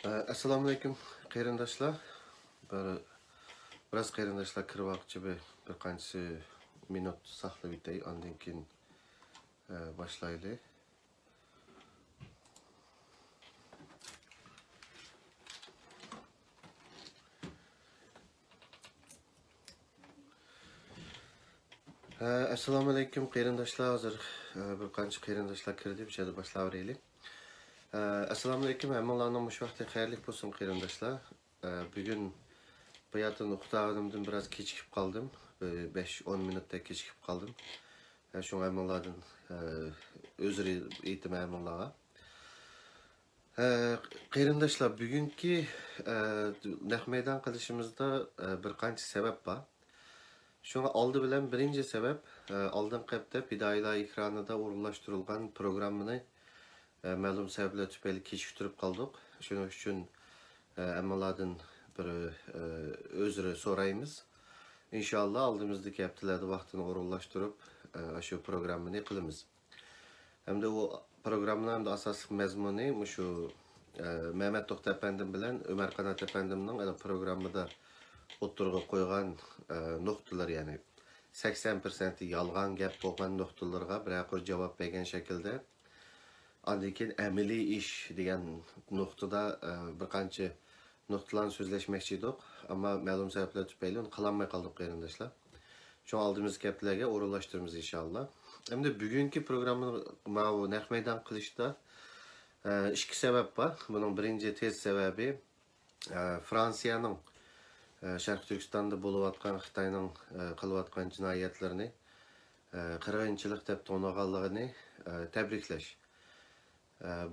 Assalomu alaykum qarindoshlar. Biroz qarindoshlar kirmoqchi bir qancha minut saqlab o'tay, ondan keyin boshlaylik. Assalomu alaykum qarindoshlar. Hozir bir qancha qarindoshlar kirdi, bir yerda boshlayveraylik. Assalomu alaykum, hammalarning mush vaqti xayrli bo'lsin qarindoshlar. Bugun bu yerdan uxtag'animdan biroz kechikib qoldim. 5-10 minutda kechikib qoldim. Shu hammalardan özür aytaman hammalarga. Qarindoshlar, bugungi naq maydon qilishimizda bir qancha sabab bor. Şuna oldi bilan birinchi sabab oldingi hafta Fidoyilar ekranida o'rinlashtirilgan programmani ma'lum sabablar tufayli kechiktirib qoldik. Shuning uchun hammalardan bir özür so'raymiz. İnşallah oldimizdagi haftalarda vaqtini o'rinlashtirib shu programmani qilamiz. Hamda u programmaning asosiy mazmuni shu Mehmet To'xta efendim bilan Ömer Qanat efendimning programmada o'tirg'a qo'ygan nuqtalar, ya'ni 80% yolg'on gap bo'lgan nuqtalarga biroq javob bergan shaklda, ondan keyin amaliy ish degan nuqtada bir qancha nuqtalarni so'zlashmoqchi edik, ammo ma'lum sabablar tufayli uni qilolmay qoldik qarindoshlar. Shu oldimizdagi gaplarga o'rinlashtiramiz inshaalloh. Endi bugungi programmani mana naq maydon qilishda ikki sabab bor. Buning birinchi tez sababi Fransiyaning Sharq Turkistonda bo'layotgan Xitoyning qilayotgan jinoyatlarini qirg'inchilik deb to'naganligini tabriklash.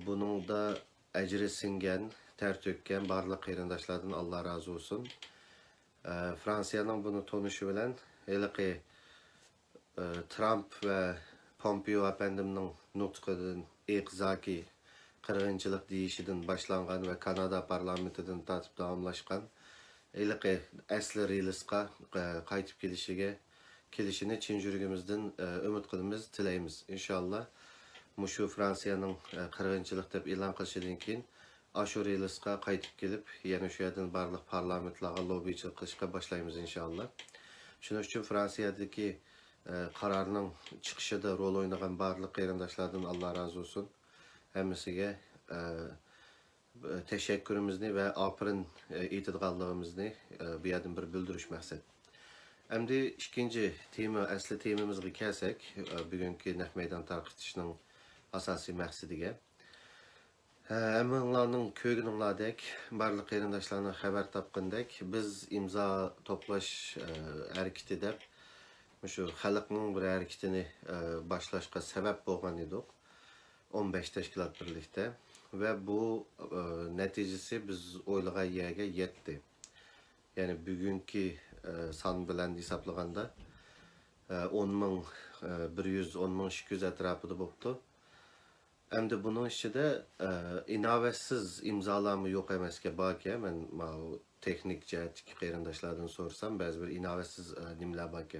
Buningda ajri singan, ter to'kkan barliq qarindoshlardan Alloh rozi bo'lsin. Fransiyaning buni to'nishi bilan haliqi Trump va Pompeo efendimning nutqidan iqzoki qirg'inchilik deyishidan boshlangan va Kanada parlamentidan tartib davomlashgan iliqi asli realisqa qaytib kelishini chin yuragimizdan umid qilamiz, tilaymiz. Inshaalloh mushu Fransiyaning qirg'inchilik deb e'lon qilishidan keyin ashu realisqa qaytib kelib, yana shu yerdan barliq parlamentlarga lobbichilik qilishga boshlaymiz inshaalloh. Shuning uchun Fransiyadagi qarorning chiqishida rol o'ynagan barliq qarindoshlardan Alloh rozi bo'lsin. Hammasiga teşekkürümüzni ve apirin itiqadlığımızı bu yerden bir bildiriş maqsad. Endi ikinci tema, asli temamizga kelsak, bugungi naq maydon tarqatishning asosiy maqsadiga. Hammalarning ko'rganinglardek, barliq qarindoshlarning xabar topgandek, biz imzo to'plash harakati deb shu xalqning bir harakatini boshlashga sabab bo'lgan edik. 15 tashkilot birlikda. Ve bu neticesi biz o'ylagan yerga yetdi. Yani bugünkü son bilan hisoblaganda 10.100-10.200 atrofida bo'libdi. Endi buning ichida inovatsiz imzolarmi yo'q emasga borki, men texnik jihatdagi qarindoshlardan so'rsam, ba'zi bir inovatsiz nimalar borki.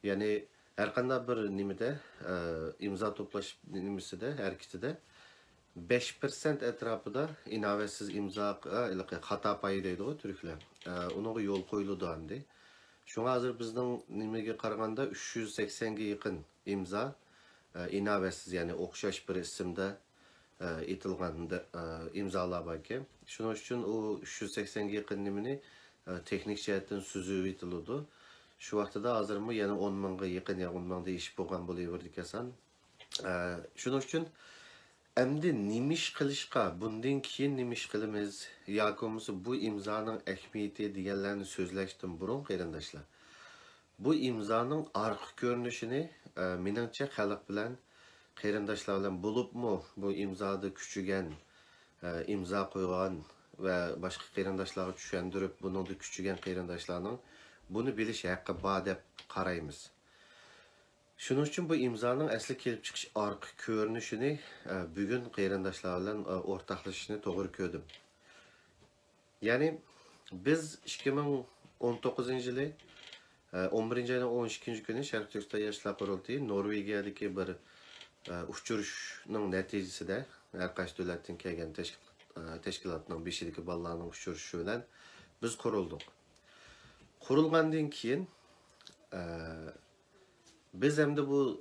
Ya'ni har qanday bir nimada imzo to'plash nimasida, harakatida 5% etrafında inovatsiz imzo xato payı deydi o Türkler. Ona yol qo'yildi endi. Şuna hozir bizning nimaga qaraganda 380 ga yaqin imzo inovatsiz, ya'ni o'xshash bir ismda etilgan imzolar borki. Shuning uchun u 380 ga yaqin nimani texnik jihatdan suzib etildi. Shu vaqtida hozirmi yana 10 mingga yaqin, ya 10 mingda ish bo'lgan bo'laverdi ekan. Shuning uchun endi nimish qilishqa, bundan keyin nimish qilamiz yoki bu imzoning ahamiyati deganlarni so'zlashdan burun qarindoshlar. Bu imzoning orqa ko'rinishini meningcha xalq bilan qarindoshlar bilan bo'libmi, bu imzoda kuchigan, imzo qo'ygan va boshqa qarindoshlarga tushuntirib, buningda kuchigan qarindoshlarning buni bilish haqqi bor deb qaraymiz. Shuning uchun bu imzoning asli kelib chiqish orqa ko'rinishini bugun qarindoshlar bilan o'rtoqlashishni to'g'ri ko'rdim. Ya'ni biz 2019-yili 11-oyning 12-kuni Sharq Turkiston yoshlar qurultiyi Norvegiyadagi bir uchirishning natijasida har qaysi davlatdan kelgan teşkilatının beşideki ballarının uçuruşu bilen biz kurulduk. Kurulgandan keyin biz hem de bu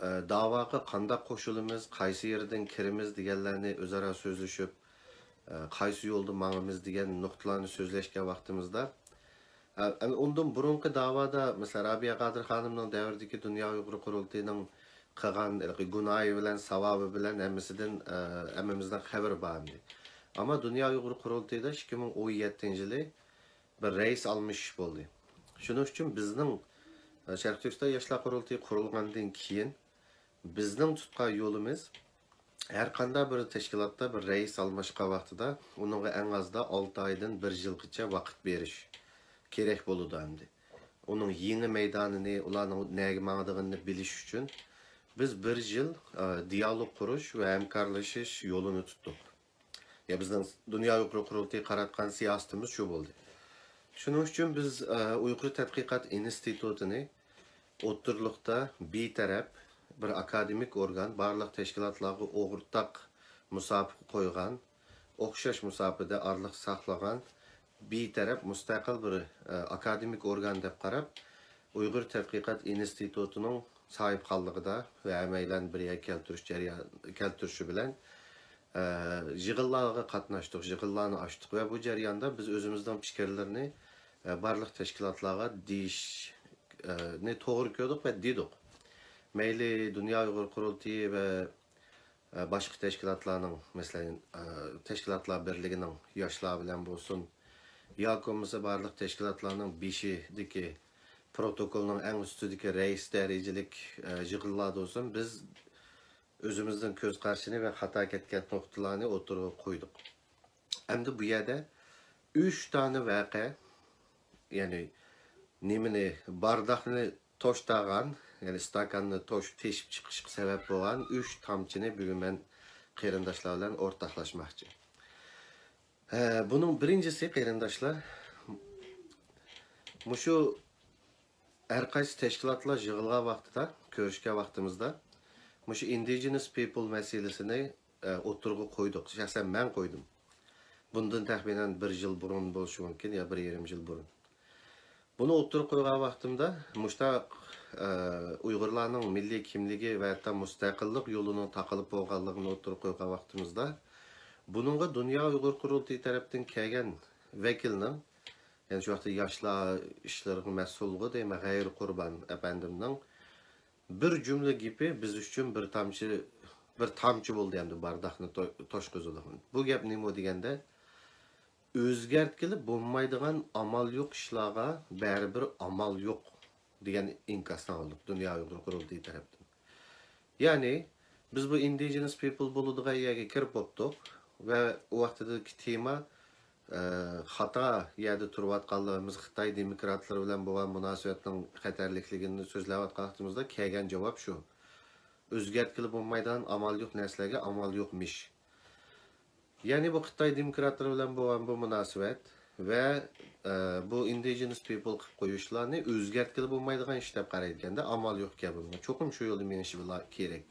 davaga qandaq qo'shilimiz, qaysi yerdan kirimiz deganlarni o'zaro so'zlashib, qaysi yo'lda mangimiz degan nuqtalarni so'zlashgan vaqtimizda, undan burungi davoda, masalan, Rabiya Qodir xonimning davridagi Dunyo Uyg'ur qurultayining qilgan gunohi bilan, savobi bilan hammamizdan xabar bor edi. Ammo Dunyo Uyg'ur qurultayida 2017-yili bir rais almış bo'ldi. Shuning uchun bizning Sharq Turkiston yoshlar qurultayi qurilgandan keyin bizning tutgan yo'limiz her qanday bir tashkilotda bir rais almashgan vaqtida uningga eng azda 6 oydan 1 yilgacha vaqt berish kerak bo'ladi endi. Uning yangi maydonini, ularning nega mangdiganini bilish uchun biz 1 yil dialog qurish va hamkorlashish yo'lini tutdik. Ya bizning Dunyo Uyg'ur qurultayi qaratgan siyosatimiz shu bo'ldi. Shuning uchun biz Uyg'ur tadqiqot institutini o'tirliqda betaraf bir akademik organ, barliq tashkilotlarga o'g'irtaq musobaqa qo'ygan, o'xshash musobaqada arliq saqlagan betaraf mustaqil bir akademik organ deb qarab, Uyg'ur tadqiqot institutining sohibxonligida va amaylan birga keltirishi bilan yig'inlarga qatnashdik, yig'inlarni ochdik va bu jarayonda biz o'zimizning fikrlarni barliq tashkilotlarga deyishni to'g'ri ko'rdik va dedik. Meyli Dünya Uyghur Qurultayı ve başka teşkilatlarının, mesela Teşkilatlar Birliği'nin yaşlar bilen bolsun, yakımızı barlıq teşkilatlarının beşideki protokolunun en üstüdeki reis derecelik yığınlarda olsun, biz özümüzden göz karşını ve hata ketken noktalarını oturup koyduk. Hem de bu yerde 3 tane vaka, yani nimini, bardakını toştağan, yani stakanını teşip çıkışık sebep olan 3 tamçını bugün ben qeyrindaşlarla ortaklaşmakçı. Bunun birincisi qeyrindaşlar, şu her qaysi teşkilatlar yığılgan vaqtida, görüşken vaqtimizda, şu indigenous people meselesini oturgu koyduk. Şahsen ben koydum. Bundan tahminen 1 yıl burun boluşu mümkün ya 1,5 yıl burun. Bunu oturup koygan vaqtimda, muşta Uyg'urlarning milliy kimligi va hatta mustaqillik yo'lining taqilib bo'lganligini o'tirib qo'ygan vaqtimizda buningga Dunyo Uyg'ur qurultayi tarafdan kelgan vakilning, ya'ni shu vaqtda yoshlar ishlariga mas'ulga deyma G'ayri Qurban apandimning bir jumla gapi biz uchun bir tamchi bo'ldi endi bardaqni toshqizdi. Bu gap nima deganda, o'zgartkili bo'lmaydigan amal yo'q ishlarga baribir amal yo'q degan inkasdan aldık Dünya Uyg'ur qurultayi tarafdan. Yani biz bu indigenous people bo'ladigan yerga kirib o'tdik va u vaqtdagi tema xato yerda turayotganligimiz, Xitoy demokratlari bilan bo'lgan munosabatning xatarlikligini so'zlayotgan vaqtimizda kelgan javob shu. O'zgartkili bo'lmaydigan amal yo'q narsalarga amal yo'qmish. Yani bu Xitoy demokratlari bilan bo'lgan bu munosabat ve bu indigenous people qilib qo'yishlarni o'zgartkili bo'lmaydigan ish deb qaraydiganda amal yo'q kabi. Cho'qim shu yo'lda menishi kerak.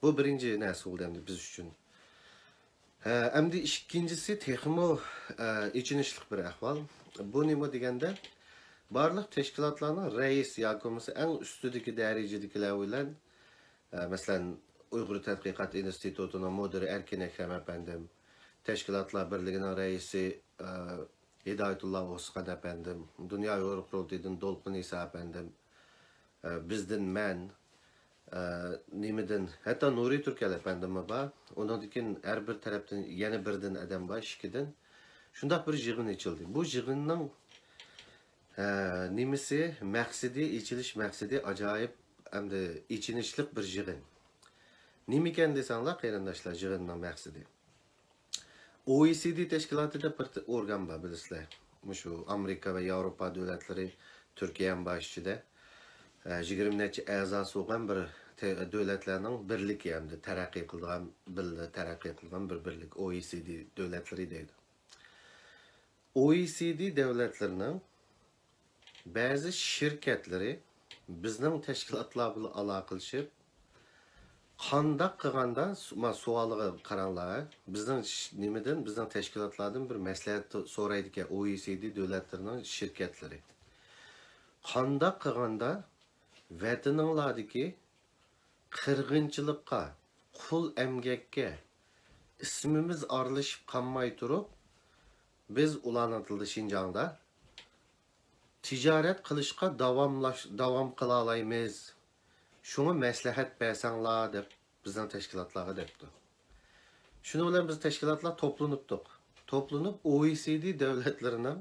Bu birinchi narsa bo'ldi endi biz uchun. Endi ikkinchisi texmo ichinishlik bir ahvol. Bu nima deganda, barliq tashkilotlarning rais yoki eng ustidagi darajadagilar bilan, masalan, Uyg'ur tadqiqot institutining mudiri Erkin Akram apandim, Teşkilatlar Birliği'nin reisi Hidayetullah Oskan efendim, Dünya Uyg'ur qurultayidan Dolqin İsa efendim, bizden men, nimeden, hatta Nuri Türkel efendim var, ondan dikin her bir taraftan yeni birden adam var, işkiden, şundak bir yığın içildi. Bu yığının nimisi, məqsidi, içiliş məqsidi acayip, hem de içinişlik bir yığın. Nimiken desenler, qeyrindaşlar, yığının məqsidi. OECD teşkilatında bir organ var bilisizler. Şu Amerika ve Avrupa devletleri Türkiye'nin başçıda 20 neçe a'zosi olan bir devletlerinin birlik yani terakki kılgan bir birlik OECD devletleri deydi. OECD devletlerinin bazı şirketleri bizning teşkilatlar bilan aloqalashib qandaq qilganda savoliga qaranglar. Bizning tashkilotlardan bir maslahat so'raydi ekan OECD davlatlarining shirkatlari. Qandaq qilganda vataninglardagi qirg'inchilikqa, qul emgakka ismimiz aralashib qolmay turib, biz ularning tilida Şinjan'da tijorat qilishga davom qila olamiz. Şunu məsləhət bəsənlər deb bizdən təşkilatlara debdi. Şunu bilan biz təşkilatlar toplanıbdıq. Toplanıb OECD dövlətlərinin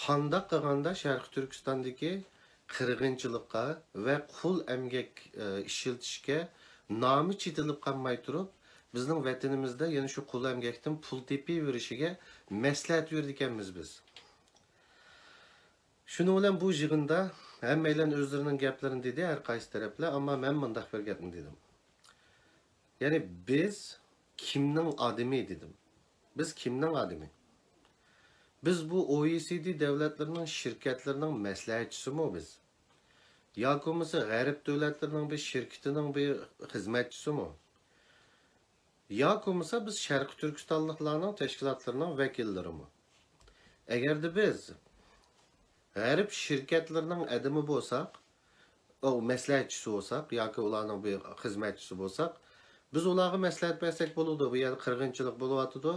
qandaq qılğanda Şərqi Türkistandakı qırğınçılıqqa və qul əmgək işiltishga nomi chetilib qolmay turib, bizning vətənimizdə yəni şu qul əmgəkdən pul tepib yurishiga məsləhət verdi ekanmiz biz. Şunu bilan bu yig'inda hammalar o'zlarining gaplarini dedi har qaysi taraflar, ammo men mundaq bir gapni dedim. Yani biz kimning adimi dedim. Biz kimning adimi? Biz bu OECD davlatlarining shirkatlarining maslahatchisimi biz? Yoki bo'lmasa g'arb davlatlarining bir shirkatining bir xizmatchisimi? Yoki bo'lmasa biz Sharq Turkistonliklarning tashkilotlarining vakillarimi? Agarda biz g'arb shirkatlarining adimi bo'lsak, o maslahatchisi bo'lsak yoki ularning bir xizmatchisi bo'lsak, biz ularga maslahat bersak bo'ladi. Bu yerda qirg'inchilik bo'lyotidi,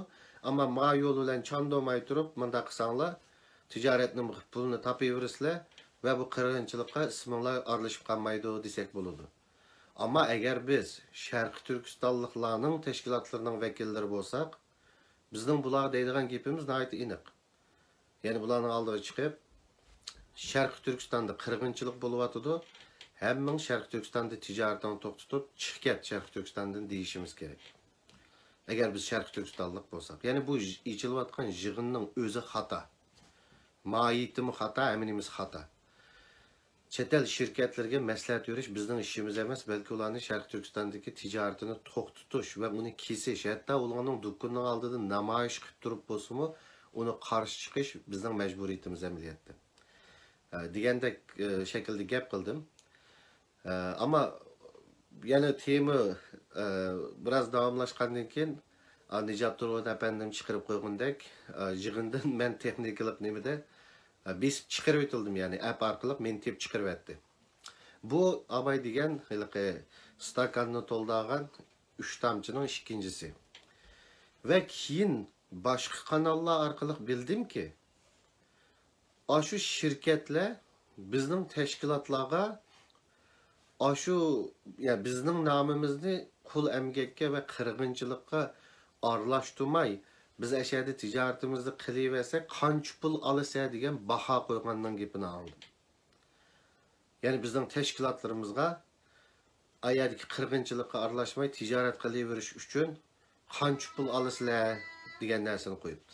ammo ma yo'l bilan chandomay turib, bunda qilsanglar, tijoratning pulini topaverasizlar va bu qirg'inchilikqa isminglar aralashib qolmaydi desak bo'ladi. Ammo agar biz Sharq Turkistonliklarning tashkilotlarining vakillari bo'lsak, bizning bular deydigan gapimiz nihoyat aniq. Ya'ni bularning oldiga chiqib, Şərq Türkistan'da qırğınçılıq bo'lyotidi. Hammaning Şərq Türkistan'da tijoratini to'xtatib, chiqib ket Şərq Türkistan'dan deyishimiz kerak. Agar biz Şərq Türkistanlik bo'lsak, ya'ni bu ichilayotgan yig'inning o'zi xato. Moyitimi xato, aminimiz xato. Chet el shirkatlarga maslahat berish bizning ishimiz emas, balki ularning Şərq Türkistan'dagi tijoratini to'xtatish va uni kesish, hatto ularning do'konining oldida namoyish qilib turib bo'lsa-mu, uni qarshi chiqish bizning majburiyatimiz amaliyotda. Degandek şekilde gap qildim. Ama yani tema biraz davomlashgandan keyin Nijat Turg'un apandim chiqarib qo'ygandek, yig'indan men texnikalik nimada besib chiqarib o'tildim, ya'ni app orqali men tep chiqarib etdi. Bu abay degan stakanni to'ldirgan 3 tomchining ikkinchisi. Va keyin boshqa kanallar orqali bildimki, aşu şirketler bizning tashkilotlarga aşu ya bizning nomimizni qul emgakka va qirg'inchilikqa aralashtirmay, biz ashada tijoratimizni qilaversak qancha pul olsa degan baho qo'ygandan gapini oldim. Ya'ni bizning tashkilotlarimizga ayadagi qirg'inchilikqa aralashmay tijorat qilaverish uchun qancha pul olasizlar degan narsani qo'yibdi.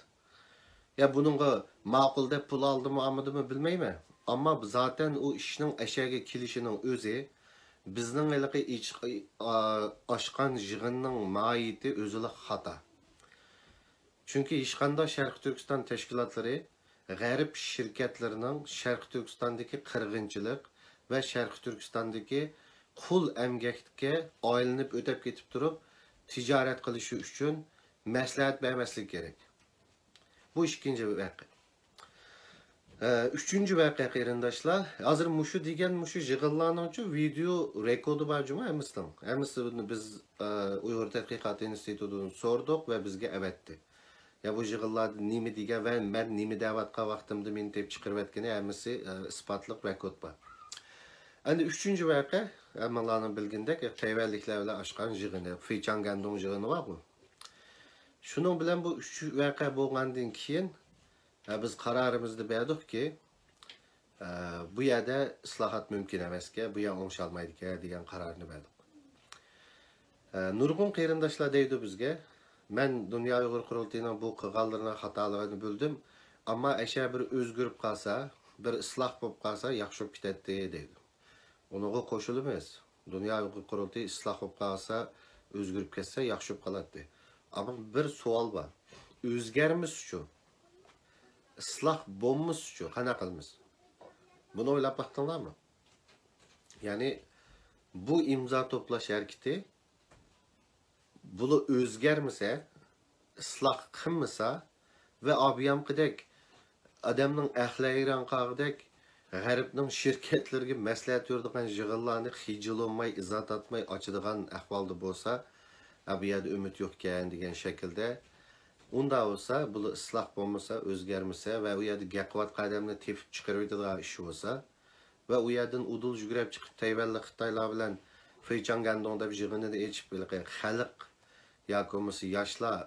Ya bununla ma'qul deb pul aldımı almadımı bilmeyme. Ama zaten o işinin aşağıya kilişinin özü bizning aşkan yig'inning maiyeti özüle hata. Çünkü hech qanday Sharq Turkiston tashkilotlari g'arb shirkatlarining Sharq Turkistondagi qirg'inchilik va Sharq Turkistondagi qul emgakka aylanib o'tib ketib turib tijorat qilishi uchun maslahat bermaslik kerak. Bu ikinci vaqe. Üçüncü vaqe qarindoshlar, hozir mushu degan mushu yig'inlarning video rekordi bor juma emasdan. Emasini biz Uyg'ur tadqiqot institutidan so'rdik va bizga avatdi. Ya bu yig'inlarda nima degan va men nima da'vatga vaqtimda men deb chiqarib etgani hamasi isbotliq rekord bor. Endi üçüncü vaqe, hammalarning bilgandek, Tayvanliklar bilan ochgan yig'ini, Fichangandong yig'ini bor bu. Şunun bilen bu 3 vaqe bo'lgandan keyin biz qarorimizni berdikki, bu yerda islohot mumkin emasga, bu yer o'ngshalmaydi degan qarorni berdik. Nurg'un qarindoshlar deydi bizga, men Dunyo Uyg'ur qurultayining bu qilganlarini xatolarini bildim, ammo asha bir o'zgarib qolsa, bir isloh bo'lib qolsa, yaxshi bo'lib ketadi deydi. Unuga qo'shilamiz. Dunyo Uyg'ur qurultayi isloh bo'lib qolsa, o'zgarib ketsa, yaxshi bo'lib qoladi. Ama bir sual var. O'zgarmiz uchun, isloh bo'lmiz uchun qanaqa qilamiz? Buni o'ylab baqdinglarmi? Ya'ni bu imzo to'plash harakati bulu o'zgarmasa, isloh qilmasa ve abiyamqidek adamning ahlayran qag'dek g'arbning shirkatlarga maslahat beradigan yig'inlarni hijilolmay, izzat atmay ochadigan ahvolda bo'lsa, bu yerda umid yo'qkan degan shaklda unda olsa, bu isloh bo'lmasa, o'zgarmasa va u yerda gaqvat qadamni tepib chiqaradigan ish bo'lsa ve u yerdan udul yugurib chiqib Tayvanli Xitoylar bilan Feychangandongda bir yig'inini echib xalq yoki bo'lmasa yoshlar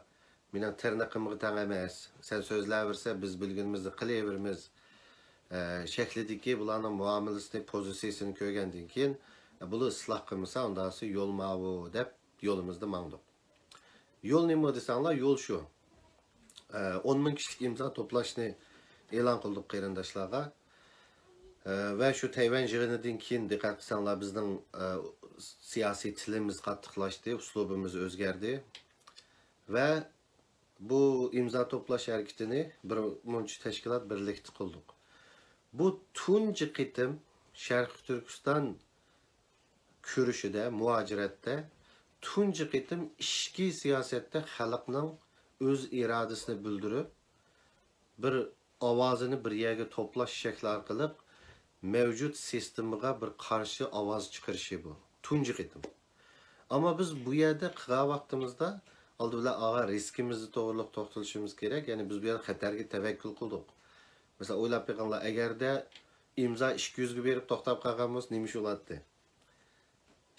mening tirnaqimga tang emas, sen so'zlayversa biz bilganimizni qilaveramiz shaklidagi bularning muomalasini, pozitsiyasini ko'rgandan keyin buni isloh qilmasa, undasi yo'l mavu deb yo'limizda mangdik. Yo'l nima desanglar, yo'l shu. 10 ming kishilik imzo to'plashni e'lon qildik qarindoshlarga. Ve şu Tayvan yig'inidan keyin diqqat qilsanglar bizning siyosiy tilimiz qattiqlashdi, uslubimiz o'zgardi ve bu imzo to'plash harakatini bir muncha tashkilot birlikda qildik. Bu tunji qitim Sharqiy Turkiston kurishida, muajiratda tunji qitim ishki siyosatda xalqning o'z irodasini bildirib, bir ovozini bir yerga to'plash shakli orqali mevcut sistemaga bir karşı ovoz chiqarishi bu. Tunji qitim. Ama biz bu yerda qilgan vaqtimizda oldi bilan og'a riskimizni to'g'riliq to'xtalishimiz kerak. Ya'ni biz bu yerda xatarga tavakkul qildik. Mesela o'ylab qo'yganlar, agarda imzo 200 ga berib to'xtab qolgan bo'lsa, nima ish bo'ladi?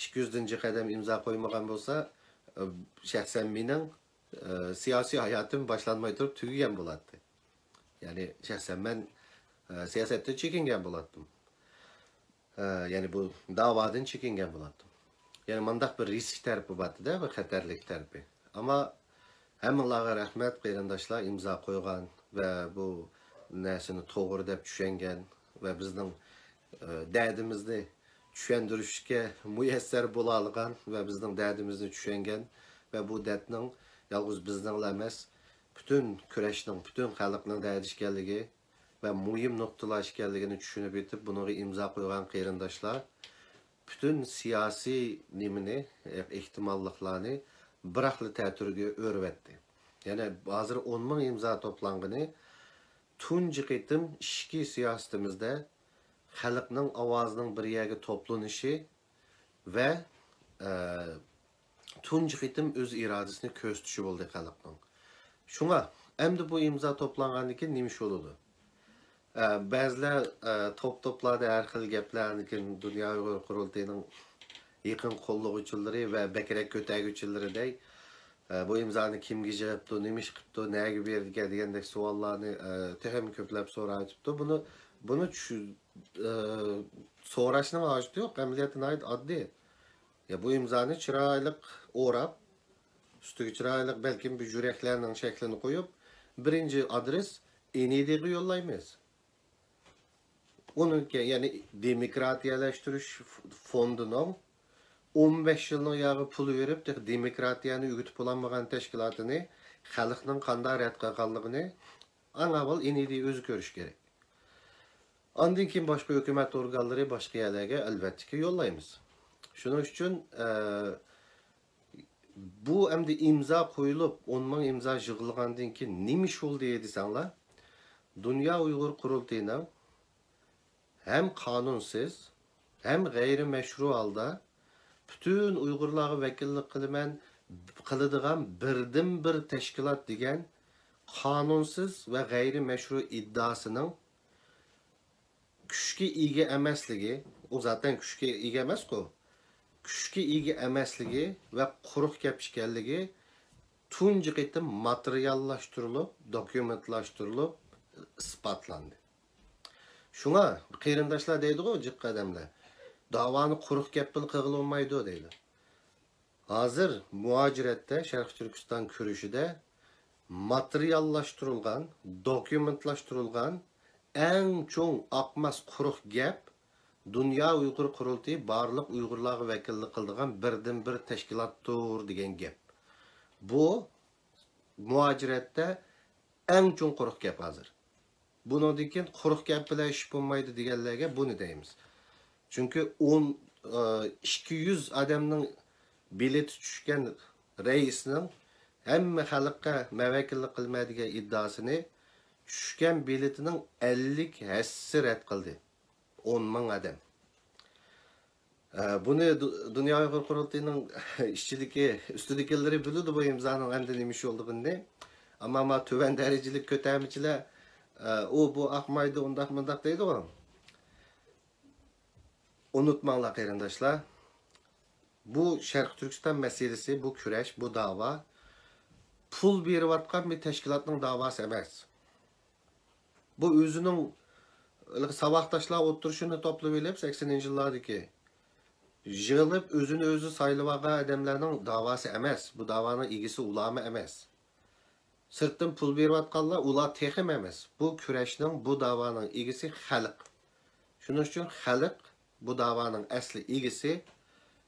200-chi qadam imzo qo'ymagan bo'lsa, shaxsan mening siyosiy hayotim boshlanmay turib tugagan bo'ladi. Ya'ni shaxsan men siyosatda chekingan bo'lardim. Ya'ni bu da'vodan chekingan bo'lardim. Ya'ni mandaq bir risk tarafi bor-da va xatarlik tarafi. Ama hammalarga rahmat, qarindoshlar imzo qo'ygan va bu narsani to'g'ri deb tushungan va bizning dardimizni tushuntirishga muyassar bo'la olgan va bizning dardimizni tushungan va bu dardning yolg'iz bizning emas, butun kurashning, butun xalqning dardi ekanligi ve muhim noktalar ekanligini tushunib yetib, bunga imzo qo'ygan qarindoshlar bütün siyasi nimini, ehtimolliklarni biraqli ta'tirga o'rvatdi. Ya'ni hozir 10 ming imzo to'plangani tunji qitim ishki siyosatimizda xalqning ovozining bir yerga to'planishi va tunji qitim o'z irodasini ko'z tutishi bo'ldi xalqning. Shunga endi bu imzo to'plangandan keyin nima ish bo'ladi? Bazılar toplarda her xil gaplarni Dünya Uyghur Qurultayının yaqin qo'llovchilari va bakrek ko'taruvchilariday bu imzoni kimga yig'ibdi, nima ish qilibdi, nega berdi degandek savollarni ham ko'plab so'rayotibdi. Buni so'rashning hojati yo'q, amaliyotdan oddiy. Ya bu imzoni chiroyli o'rab, ustiga chiroyli balkim bir yuraklarning shaklini qo'yib, birinchi adres Enediga yo'llaymiz. Onun yani demokratiyalashtirish fondining 15 yilning yağı pulu verib demokratiyani o'g'itib bo'lmagan tashkilotini xalqning qanday rad qilganligini avval enidi o'zi ko'rish kerak. Ondan keyin boshqa hukumat organlari boshqa yerlarga albatta yo'llaymiz. Shuning uchun bu endi imzo qo'yilib 10 ming imzo yig'ilgandan keyin nima ish bo'ldi desanglar, Dünya Uyghur Qurultayı'nın hem kanunsuz hem gayrimeşru halda bütün Uygurlarga vakillik qiladigan birdan bir tashkilot degan kanunsuz ve gayrimeşru iddiasının kuchga ega emasligi, o zaten kuchga ega emas-ku. Kuchga ega emasligi ve quruq gap ekanligi tunji qitim materiallashtirilib, dokumentlashtirilib isbotlandi. Shunga qarindoshlar deydi-ku, jiq qadamlar. Davoni quruq gap bilan qilolmaydi deydi. Hozir muajiratda Sharqiy Turkiston kurishida materiallashtirilgan, dokumentlashtirilgan eng cho'ng aqmas quruq gap Dünya Uyghur Qurultayı barliq Uyg'urlarga vakillik qiladigan birdan bir tashkilotdir degan gap. Bu muajiratda eng cho'ng quruq gap hozir. Bundan keyin quruq gap bilan ish bo'lmaydi deganlarga buni deymiz. Chunki 200 odamning bileti tushgan reisinin hamma xalqqa mavakillik qilmaydigan iddaosini tushgan biletining 50 hissasi rad qildi. 10 ming odam. Buni Dünya Uyghur Qurultayı'nın üstüdekileri bildi bu imzanın endi nima ish olduğunu. Ama töven derecelik kötəmçiler o bu akmaydı ondak mındak deydi o. Unutmanglar qarindaşlar. Bu Şərq Türkistan meselesi, bu küreş, bu dava pul berib atqan bir teşkilatның davası emas. Bu özünün sabahdaşlar oturuşunu toplab elib 80-ci illardaki yığılıb özünü özü saylıvağa adamlarning davası emas. Bu davanın igisi ulama emas. Sırtdan pul berib atqanlar ular texim emas. Bu küreşning, bu davanın igisi xalq. Şunun üçün xalq bu davanın asli igisi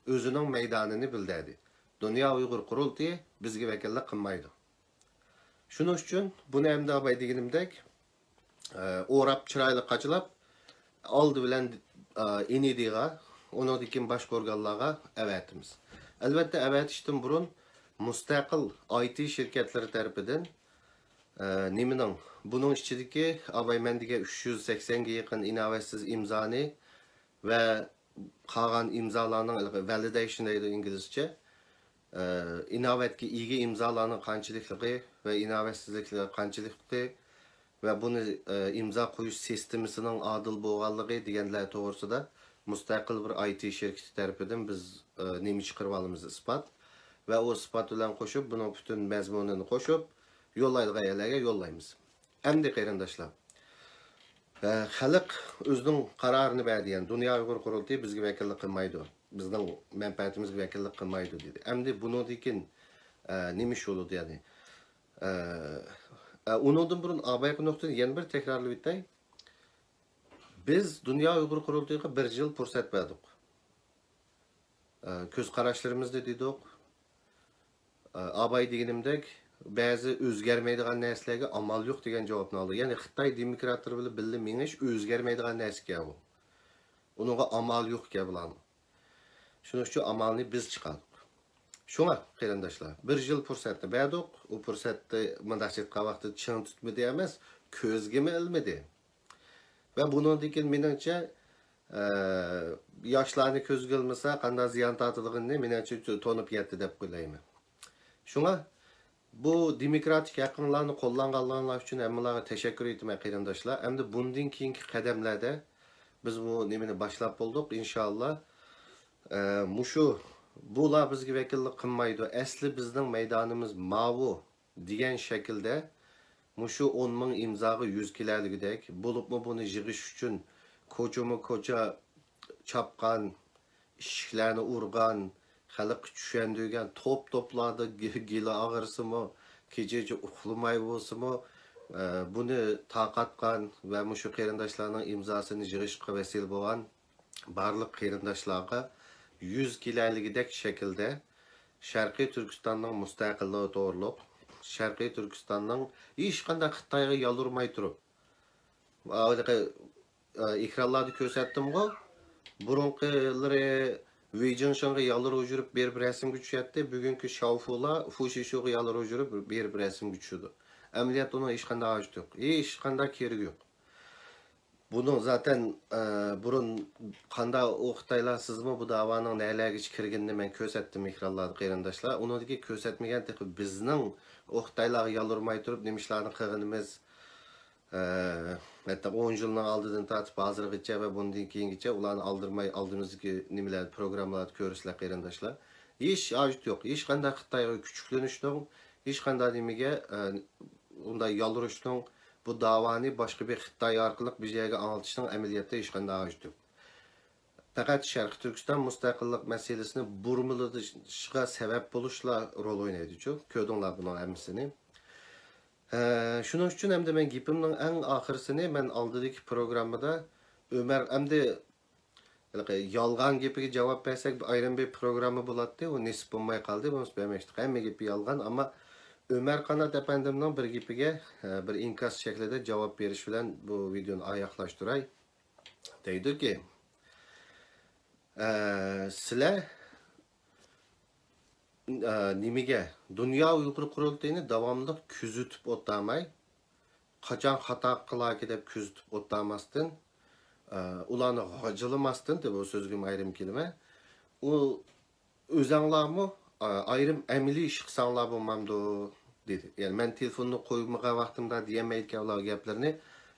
özünün meydanını bildirdi. Dünya Uyghur Qurultayı bizga vakillik qilmaydi. Şunun üçün bunu endi abay deganimdek o'rab chiroyli qachilab oldi bilan inidiga onun dikin başka organlarga evetimiz. Elbette evetişten burun müstakil IT şirketleri tarafidan nimenin bunun içindeki abaymendige 380'ge yakın inovatsiz imzani ve kalan imzalarının validation deydi İngilizce inovatki iyi imzalarının kançılıklığı ve inovatsizlikleri kançılıklığı ve bunu imza koyuş sistemisinin adil boğallığı degenler doğrusunda müstakil bir IT şirketi tarafidan biz nemi çıkarıp alımız ispat ve o ispat bilen koşup bunun bütün mezmununu koşup yollaydığı yerlerge yollayımız. Hem de qarindaşlar. Xalq özünün kararını berdiyen Dünya Uyghur Qurultayı bizga vakillik qilmaydi. Bizning menfaatimizga vakillik qilmaydi dedi. Hem de bunun dikin nemi ish bo'ldi yani. Ondan burun abayqı noktada yana bir tekrarlı bitay. Biz Dünya Uyghur Qurultayıga 1 yıl fursat berdik. Köz qarashlarımızda dedik. Abay deganimdek bazı o'zgarmaydigan narsalarga amal yo'q degan javobni oldi. Ya'ni Xitoy demokratlari bilan birga menish o'zgarmaydigan narsa bu. Uningga amal yo'q bularni. Shuning uchun amalni biz chiqardik. Şuna qarindaşlar, 1 yıl fursatni berdik. O fursatni mundaqcha vaqtda chin tutmadi emas, ko'zga ilmadi. Ve bunun dikin menimcha yoshlarni ko'zga ilmasa qanday ziyon tortadiganini menimcha tonib yetdi deb o'ylayman. Şuna bu demokratik haqqlarni qo'llanganlar uchun hammalarga tashakkur etaman qarindaşlar. Endi bundan keyingi qadamlarda biz bu nimani boshlab bo'ldik inshaalloh. Mushu bular bizga vakillik qilmaydi. Asli bizning maydonimiz mavu degan shaklda mushu 10 ming imzoga 100 kiloligidek bo'libmi buni yig'ish uchun ko'cha chapqan, ishlarni urgan, xalq tushundigan to'plarda gila og'irsimi, kechacha uxlamay bo'lsimi, buni taqatgan va mushu qarindoshlarning imzosini yig'ishga vasil bo'lgan barliq qarindoshlarga 100 kiloligidek shaklda Sharqiy Turkistonning mustaqilligi to'g'riliq, Sharqiy Turkistonning hech qanday Xitoyga yolurmay turib, ekranlarda ko'rsatdim-ku, burunqilari Vijinshanga yolurib yurib bir rasmga tushayapti, bugungi Shaofular Fushishuga yolurib yurib bir rasmga tushdi. Amaliyot uning hech qanday hojati yo'q, hech qanday keragi yo'q. Bunun zaten burun qanda o'qitaylar sizmi bu davaning nelarga kirganini men ko'rsatdim ekranlarda qarindoshlar. Unidagi ko'rsatmagan texi bizning o'qitaylarga yolurmay turib nemishlarni qilganimiz hatta 10 yilning oldidan tortib hozirgacha va bundan keyingacha ularni aldırmay aldığımızdaki nimalar programmalarni ko'rishlar qarindoshlar. Hech hojat yo'q. Hech qanday Xitoyga kuchuklanishning, hech qanday nimaga unday yolurishning bu davani başka bir Xitoy orqali bir yerga anlatishning amaliyotda hech qanday hojati yo'q. Faqat Sharq Turkiston mustaqillik masalasini burmilishiga sabab bo'lishla rol o'ynaydi-ku. Ko'rdinglar buning hammasini. Shuning uchun hamda men gapimning eng oxirisini men oldidagi programmada Ömer hamda yolg'on gapiga javob bersak ayrim bir programma bo'ladi, u nisb bo'lmay qoldi, buni bermoqchidik. Hamma gapi yolg'on, ammo Ömer Kanat efendimning bir gapiga bir inkas shaklida javob berish bilan bu videoni oyoqlashtiray. Deydiki, sizlar nimaga Dünya Uyghur Qurultayini davomli kuzatib o'tmay, qachon xato qilaki deb kuzatib o'tmasdan, ularni g'ajilamasdan deb bu so'zga ayrim kelma. U o'zinglarmi ayrim amaliy ish qilsanglar bo'lmamdi dedi. Ya'ni men telefonni qo'ymagan vaqtimda deyamaydigan ular gaplarni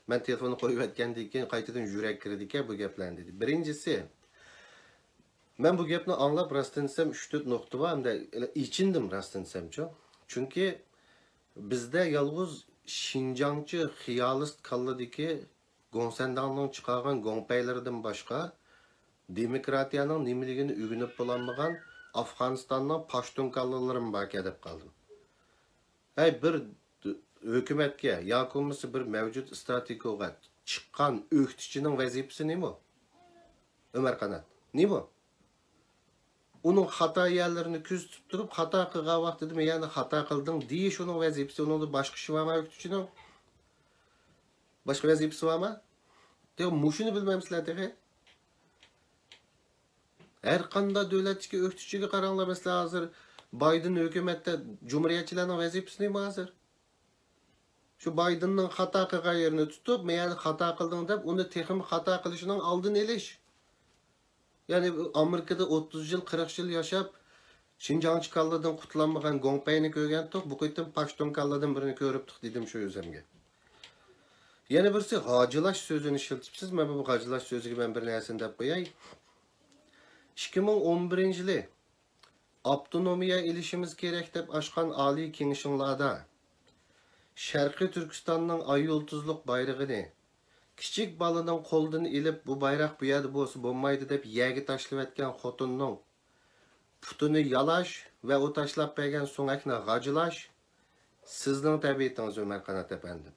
men telefonni qo'yib aytgandan keyin qaytadan yurak kirdi ekan bu gaplarni dedi. Birinchisi, men bu gapni anglab rostdan desam 3-4 nuqta bor, hamda ichindim rostdan desamchi. Chunki bizda yolg'iz Şinjanchi xiyolist kalladiki Gongsandanning chiqargan gongpaylaridan boshqa demokratiyaning nimaligini o'rganib bo'lolmagan Afg'onistonning pashtunkalalarim bor deb qoldim. Hey bir hukumatga yoki bir mavjud strategiyaga chiqqan o'qituvchining vazifasi nima? Ömer Qanat. Nima? Onun xato yerlarini kuzatib turib, xato qilgan vaqtida men yana xato qildim deyish uning vazifasi. Uning boshqa ishi bormi o'qituvchining? Boshqa vazifasi bormi? Deb mushuni bilmaymizlar degay. Her qanday davlatga o'qituvchiga qaranglar, masalan, hozir Biden hukumatda jumhuriyatchilarning vazifasi nima hozir? Shu Bidenning xato qilgan yerini tutib, men yana xato qildim deb, uni texim xato qilishining oldini olish. Yani Amerika'da 30 yıl, 40 yıl yaşap, Şinjanchi kalladan qutlanmagan gongpayni ko'rgandik, bu qitim pashtun kalladan birini ko'ribdik dedim shu o'zimga. Yana birisi g'ajilash so'zini ishlatibsiz. Men bu g'ajilash so'ziga men bir narsani deb qo'yay. 2011-yili avtonomiya ilishimiz kerak deb ochgan oliy kengashinglarda Sharqiy Turkistonning ay yulduzliq bayrog'ini kichik baladan qo'ldan ilib bu bayroq bu yerda bo'lsa bo'lmaydi deb yerga tashlab etgan xotinning putini yalash va u tashlab bergan so'ngakni g'ajilash sizning tabiatingiz Ömer Qanat efendim.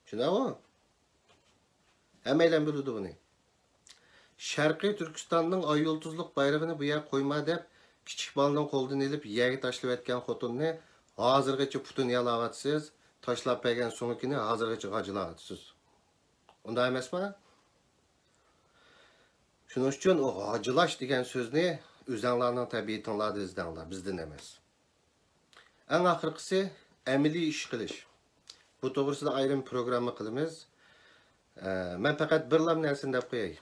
Shunaqmi? Hammalar biladi buni. Sharqiy Turkistonning ay yulduzliq bayrog'ini bu yerga qo'yma deb kichik baladan qo'ldan ilib yerga tashlab etgan xotinni hozirgacha putini yalavyapsiz, tashlab bergan so'ngakini hozirgacha g'ajilayapsiz. Onda emasmi? Shuning uchun o g'ajilash degan so'zni o'zinglarning tabiatinglarda izlanglar, bizdan emas. Eng oxirgisi amaliy ish qilish. Bu to'g'risida ayrim programma qilamiz. Men faqat bir narsani deb qo'yay.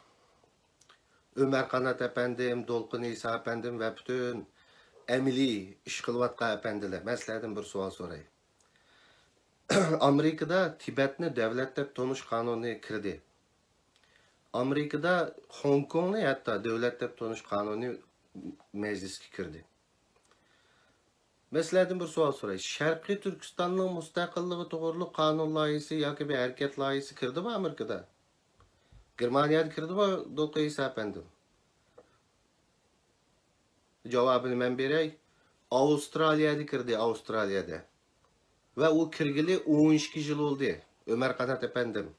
Ömer Qanat efendim, Dolqin İsa efendim va butun amaliy ish qilayotgan efendilar, men sizlardan bir savol so'ray. Amerika'da Tibetni davlat deb tonish qonuni kirdi. Amerika'da Hong Kongni hatta davlat deb tonish qonuni majlisga kirdi. Sizlardan bir savol so'ray. Sharqiy Turkistonning mustaqilligi to'g'riliq qonun loyihasi yoki bir harakat loyihasi kirdimi Amerikada? Germaniyada kirdimi Dolqin İsa efendim? Javobini men beray. Avustraliyada kirdi, Avustraliyada. Ve o kirgili 12 yıl oldu. Ömer Qanat efendim.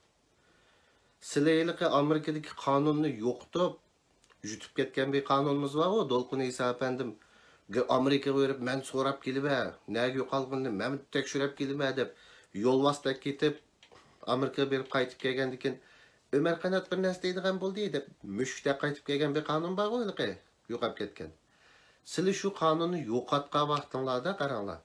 Sizlarga Amerikadagi qonunni yo'qotib, yutib ketgan bir qonunimiz var o. Dolqin İsa efendim Amerikaga berib, men so'rab kelib, nega yo'qolganini men tekshirib kelib deb yo'lvosda ketib Amerikaga berib qaytib kelgandan keyin Ömer Qanat bir narsa deydigan bo'ldi deb mushukda qaytib kelgan bir qonun bor o'yliqi, yo'qolib ketgan. Sizlar shu qonunni yo'qotgan vaqtinglarda qaranglar.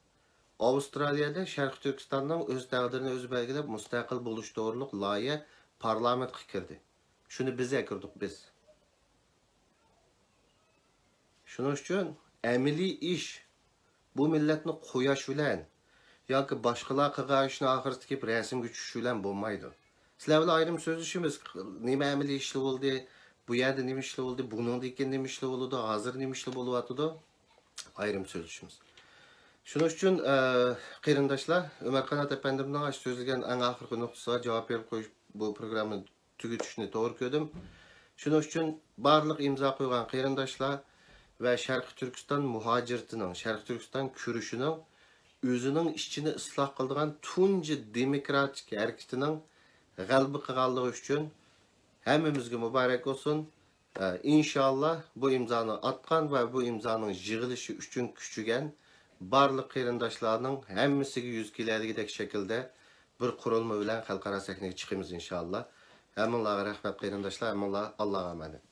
Avustraliyada Sharq Turkistonning o'z taqdirini o'zi belgilab mustaqil bo'lish to'g'riliq loyiha parlamentga kirdi. Shuni biz kirdik biz. Shuning uchun amaliy ish bu millatni qo'yash bilan yoki boshqalar qilgan ishni oxirida kelib rasmga tushish bilan bo'lmaydi. Sizlar bilan ayrim so'zlashimiz, nima amaliy ishlar bo'ldi, bu yerda nima ishlar bo'ldi, buningdan nima ishlar bo'ldi, hozir nima ishlar bo'lyapti, ayrim so'zlashimiz. Shuning uchun qarindoshlar, Ömer Qanat efendimning so'zlagan eng oxirgi nuqtasiga javob berib qo'yish bu programmani tugatishni to'g'ri ko'rdim. Shuning uchun barliq imzo qo'ygan qarindoshlar va Sharqiy Turkiston muhojiratining, Sharqiy Turkiston kurushining o'zining ichini isloh qiladigan tunji demokratik harakatining g'alaba qilganligi uchun hammamizga muborak bo'lsin. İnşallah bu imzani atgan va bu imzoning yig'ilishi uchun kuchigan barliq qarindoshlarning hammasiga yuz keladigan shaklda bir qurilma bilan xalqaro sahnaga chiqamiz inshaalloh. Hammalarga rahmat qarindoshlar, hammalar Allohga emanet.